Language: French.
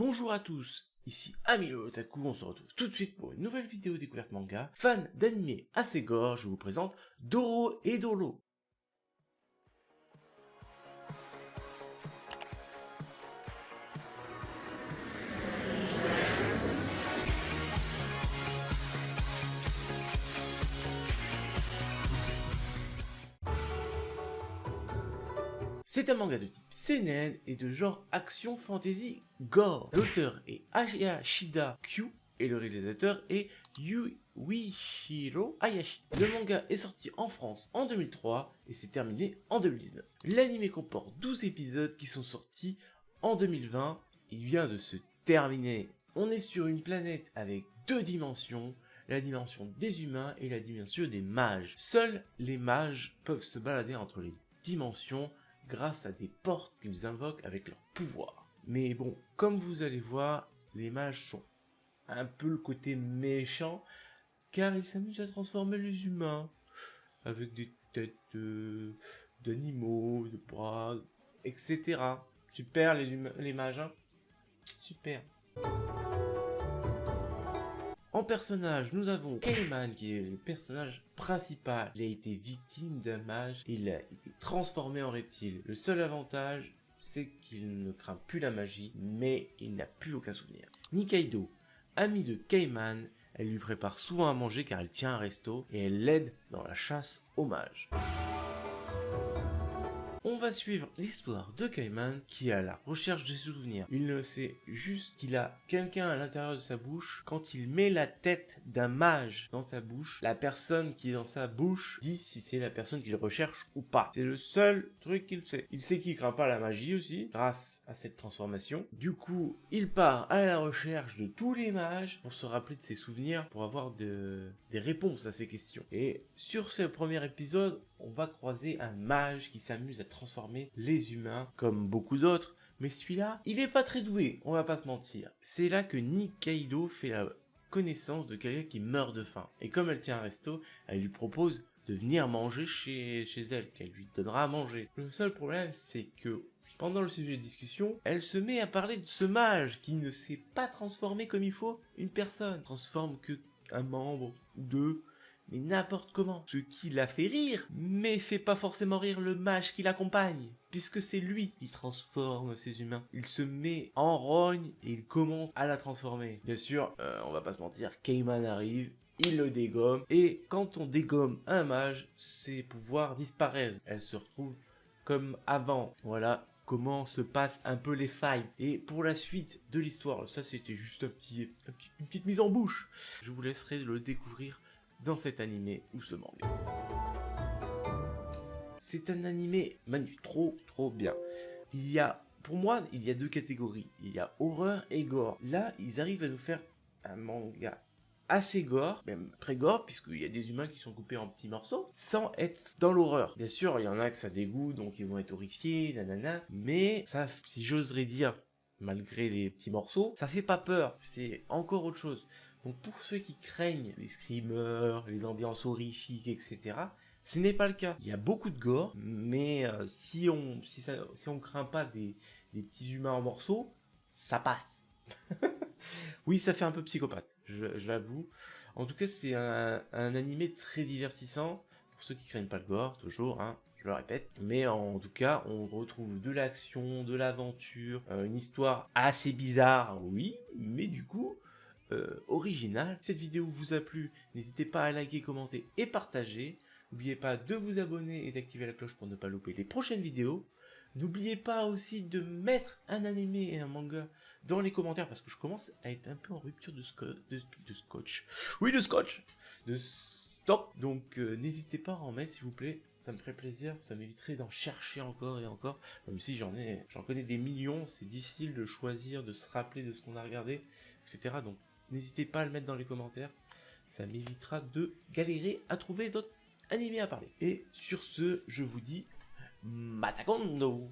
Bonjour à tous, ici Amilo Otaku, on se retrouve tout de suite pour une nouvelle vidéo découverte manga. Fan d'anime assez gore, je vous présente Doro et Dolo. C'est un manga de type seinen et de genre action fantasy gore. L'auteur est Hayashida Q et le réalisateur est Yuichiro Hayashi. Le manga est sorti en France en 2003 et s'est terminé en 2019. L'anime comporte 12 épisodes qui sont sortis en 2020. Il vient de se terminer. On est sur une planète avec deux dimensions, la dimension des humains et la dimension des mages. Seuls les mages peuvent se balader entre les dimensions grâce à des portes qu'ils invoquent avec leur pouvoir. Mais bon, comme vous allez voir, les mages sont un peu le côté méchant, car ils s'amusent à transformer les humains avec des têtes d'animaux, de bras, etc. Super les mages, hein. Super. En personnage, nous avons Kayman qui est le personnage principal. Il a été victime d'un mage, il a été transformé en reptile. Le seul avantage, c'est qu'il ne craint plus la magie, mais il n'a plus aucun souvenir. Nikaido, amie de Kayman, elle lui prépare souvent à manger car elle tient un resto et elle l'aide dans la chasse aux mages. On va suivre l'histoire de Kayman qui est à la recherche de ses souvenirs. Il ne sait juste qu'il a quelqu'un à l'intérieur de sa bouche. Quand il met la tête d'un mage dans sa bouche, la personne qui est dans sa bouche dit si c'est la personne qu'il recherche ou pas. C'est le seul truc qu'il sait. Il sait qu'il craint pas la magie aussi, grâce à cette transformation. Du coup, il part à la recherche de tous les mages pour se rappeler de ses souvenirs, pour avoir des réponses à ses questions. Et sur ce premier épisode, on va croiser un mage qui s'amuse à transformer les humains comme beaucoup d'autres, mais celui-là, il est pas très doué, on va pas se mentir. C'est là que Nikaido fait la connaissance de quelqu'un qui meurt de faim. Et comme elle tient un resto, elle lui propose de venir manger chez elle, qu'elle lui donnera à manger. Le seul problème, c'est que pendant le sujet de discussion, elle se met à parler de ce mage qui ne sait pas transformer comme il faut une personne. Transforme que un membre ou deux, mais n'importe comment. Ce qui la fait rire, mais fait pas forcément rire le mage qui l'accompagne, puisque c'est lui qui transforme ces humains. Il se met en rogne et il commence à la transformer. Bien sûr, on va pas se mentir, Kayman arrive, il le dégomme, et quand on dégomme un mage, ses pouvoirs disparaissent. Elle se retrouve comme avant. Voilà comment se passent un peu les failles. Et pour la suite de l'histoire, ça c'était juste une petite mise en bouche. Je vous laisserai le découvrir dans cet animé ou ce manga. C'est un animé magnifique, trop bien. Pour moi, il y a deux catégories. Il y a horreur et gore. Là, ils arrivent à nous faire un manga assez gore, même très gore, puisqu'il y a des humains qui sont coupés en petits morceaux, sans être dans l'horreur. Bien sûr, il y en a que ça dégoûte, donc ils vont être horrifiés, nanana, mais ça, si j'oserais dire, malgré les petits morceaux, ça fait pas peur, c'est encore autre chose. Donc pour ceux qui craignent les screamers, les ambiances horrifiques, etc., ce n'est pas le cas. Il y a beaucoup de gore, mais si on craint pas des petits humains en morceaux, ça passe. Oui, ça fait un peu psychopathe, je l'avoue. En tout cas, c'est un animé très divertissant, pour ceux qui craignent pas le gore, toujours, hein, je le répète. Mais en tout cas, on retrouve de l'action, de l'aventure, une histoire assez bizarre, oui, mais du coup original. Si cette vidéo vous a plu, n'hésitez pas à liker, commenter et partager. N'oubliez pas de vous abonner et d'activer la cloche pour ne pas louper les prochaines vidéos. N'oubliez pas aussi de mettre un animé et un manga dans les commentaires parce que je commence à être un peu en rupture de scotch. Oui, de scotch, de stock. Donc n'hésitez pas à en mettre s'il vous plaît. Ça me ferait plaisir, ça m'éviterait d'en chercher encore et encore. Même si j'en connais des millions, c'est difficile de choisir, de se rappeler de ce qu'on a regardé, etc. Donc n'hésitez pas à le mettre dans les commentaires. Ça m'évitera de galérer à trouver d'autres animés à parler. Et sur ce, je vous dis Matakondo.